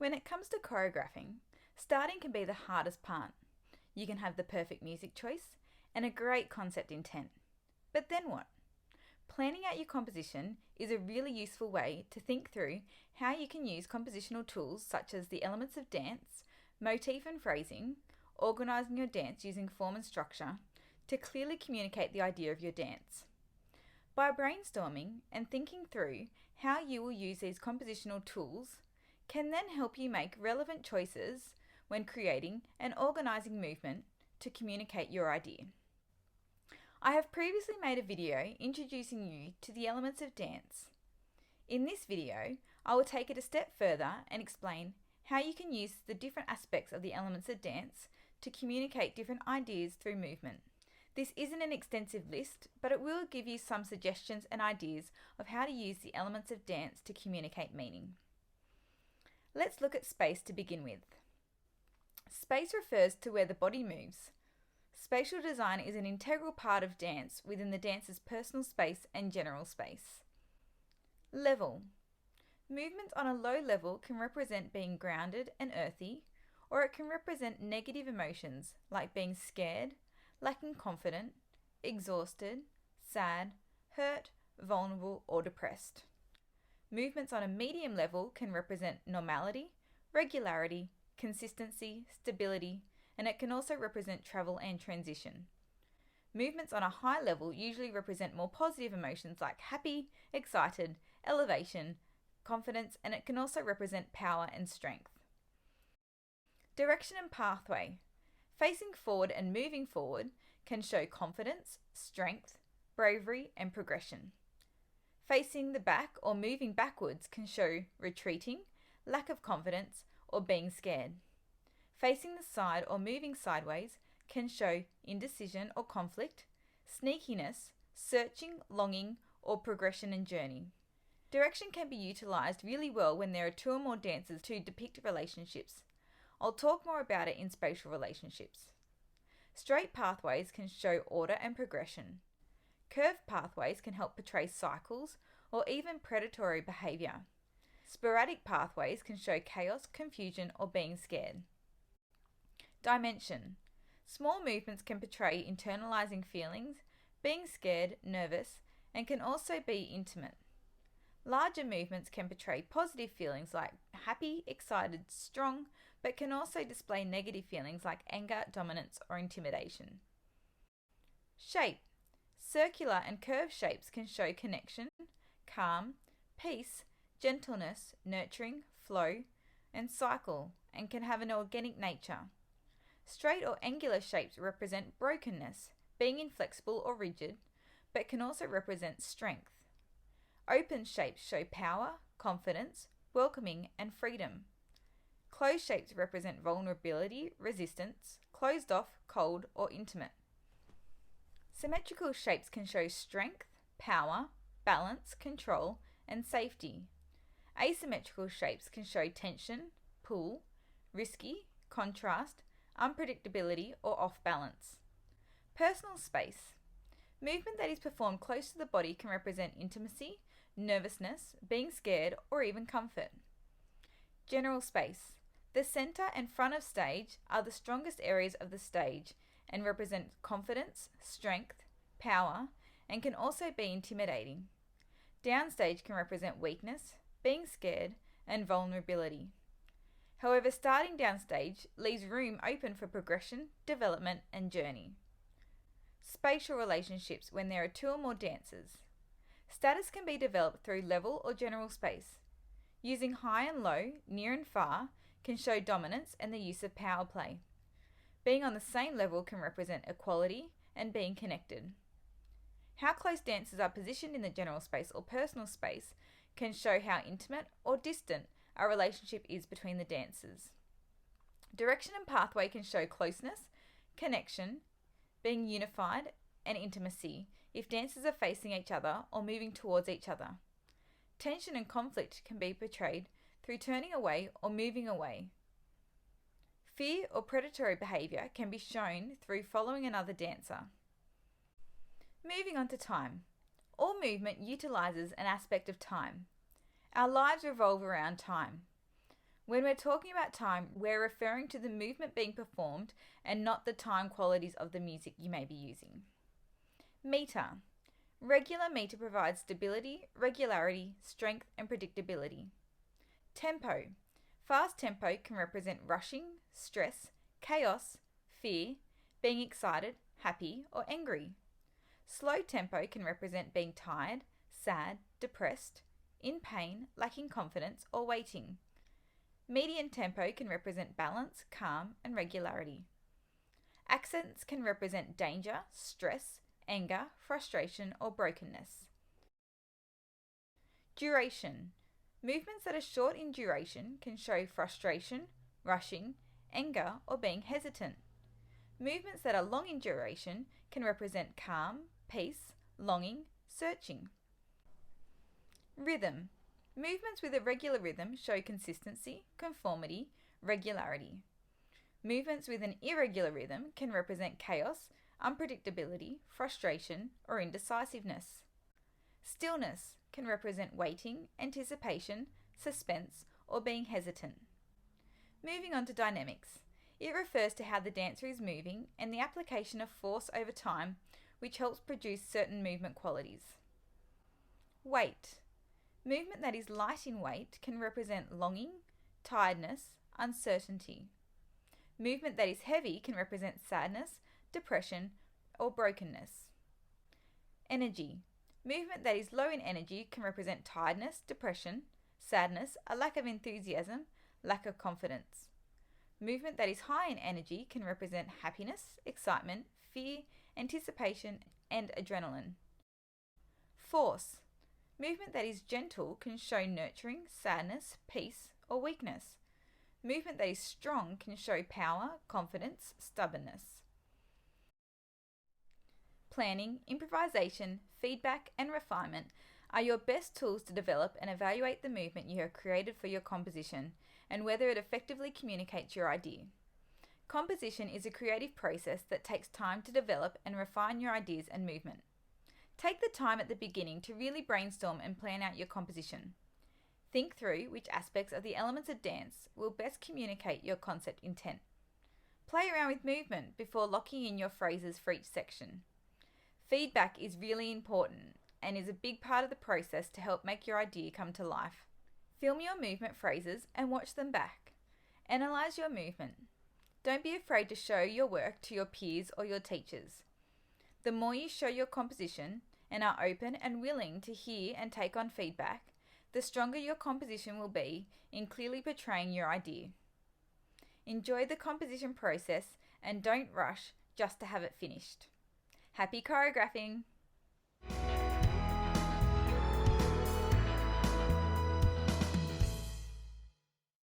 When it comes to choreographing, starting can be the hardest part. You can have the perfect music choice and a great concept intent. But then what? Planning out your composition is a really useful way to think through how you can use compositional tools such as the elements of dance, motif and phrasing, organising your dance using form and structure, to clearly communicate the idea of your dance. By brainstorming and thinking through how you will use these compositional tools can then help you make relevant choices when creating and organising movement to communicate your idea. I have previously made a video introducing you to the elements of dance. In this video, I will take it a step further and explain how you can use the different aspects of the elements of dance to communicate different ideas through movement. This isn't an extensive list, but it will give you some suggestions and ideas of how to use the elements of dance to communicate meaning. Let's look at space to begin with. Space refers to where the body moves. Spatial design is an integral part of dance within the dancer's personal space and general space. Level. Movement on a low level can represent being grounded and earthy, or it can represent negative emotions like being scared, lacking confidence, exhausted, sad, hurt, vulnerable, or depressed. Movements on a medium level can represent normality, regularity, consistency, stability, and it can also represent travel and transition. Movements on a high level usually represent more positive emotions like happy, excited, elevation, confidence, and it can also represent power and strength. Direction and pathway. Facing forward and moving forward can show confidence, strength, bravery, and progression. Facing the back or moving backwards can show retreating, lack of confidence, or being scared. Facing the side or moving sideways can show indecision or conflict, sneakiness, searching, longing, or progression and journey. Direction can be utilised really well when there are two or more dancers to depict relationships. I'll talk more about it in spatial relationships. Straight pathways can show order and progression. Curved pathways can help portray cycles or even predatory behaviour. Sporadic pathways can show chaos, confusion, or being scared. Dimension. Small movements can portray internalizing feelings, being scared, nervous, and can also be intimate. Larger movements can portray positive feelings like happy, excited, strong, but can also display negative feelings like anger, dominance, or intimidation. Shape. Circular and curved shapes can show connection, calm, peace, gentleness, nurturing, flow, and cycle, and can have an organic nature. Straight or angular shapes represent brokenness, being inflexible or rigid, but can also represent strength. Open shapes show power, confidence, welcoming, and freedom. Closed shapes represent vulnerability, resistance, closed off, cold, or intimate. Symmetrical shapes can show strength, power, balance, control, and safety. Asymmetrical shapes can show tension, pull, risky, contrast, unpredictability, or off balance. Personal space. Movement that is performed close to the body can represent intimacy, nervousness, being scared, or even comfort. General space. The centre and front of stage are the strongest areas of the stage and represent confidence, strength, power, and can also be intimidating. Downstage can represent weakness, being scared, and vulnerability. However, starting downstage leaves room open for progression, development, and journey. Spatial relationships when there are two or more dancers. Status can be developed through level or general space. Using high and low, near and far, can show dominance and the use of power play. Being on the same level can represent equality and being connected. How close dancers are positioned in the general space or personal space can show how intimate or distant a relationship is between the dancers. Direction and pathway can show closeness, connection, being unified, and intimacy if dancers are facing each other or moving towards each other. Tension and conflict can be portrayed through turning away or moving away. Fear or predatory behaviour can be shown through following another dancer. Moving on to time. All movement utilises an aspect of time. Our lives revolve around time. When we're talking about time, we're referring to the movement being performed and not the time qualities of the music you may be using. Meter. Regular meter provides stability, regularity, strength, and predictability. Tempo. Fast tempo can represent rushing, stress, chaos, fear, being excited, happy, or angry. Slow tempo can represent being tired, sad, depressed, in pain, lacking confidence, or waiting. Medium tempo can represent balance, calm, and regularity. Accents can represent danger, stress, anger, frustration, or brokenness. Duration. Movements that are short in duration can show frustration, rushing, anger, or being hesitant. Movements that are long in duration can represent calm, peace, longing, searching. Rhythm. Movements with a regular rhythm show consistency, conformity, regularity. Movements with an irregular rhythm can represent chaos, unpredictability, frustration, or indecisiveness. Stillness can represent waiting, anticipation, suspense, or being hesitant. Moving on to dynamics. It refers to how the dancer is moving and the application of force over time, which helps produce certain movement qualities. Weight. Movement that is light in weight can represent longing, tiredness, uncertainty. Movement that is heavy can represent sadness, depression, or brokenness. Energy. Movement that is low in energy can represent tiredness, depression, sadness, a lack of enthusiasm, lack of confidence. Movement that is high in energy can represent happiness, excitement, fear, anticipation, and adrenaline. Force. Movement that is gentle can show nurturing, sadness, peace, or weakness. Movement that is strong can show power, confidence, stubbornness. Planning, improvisation, feedback, and refinement are your best tools to develop and evaluate the movement you have created for your composition and whether it effectively communicates your idea. Composition is a creative process that takes time to develop and refine your ideas and movement. Take the time at the beginning to really brainstorm and plan out your composition. Think through which aspects of the elements of dance will best communicate your concept intent. Play around with movement before locking in your phrases for each section. Feedback is really important and is a big part of the process to help make your idea come to life. Film your movement phrases and watch them back. Analyze your movement. Don't be afraid to show your work to your peers or your teachers. The more you show your composition and are open and willing to hear and take on feedback, the stronger your composition will be in clearly portraying your idea. Enjoy the composition process and don't rush just to have it finished. Happy choreographing!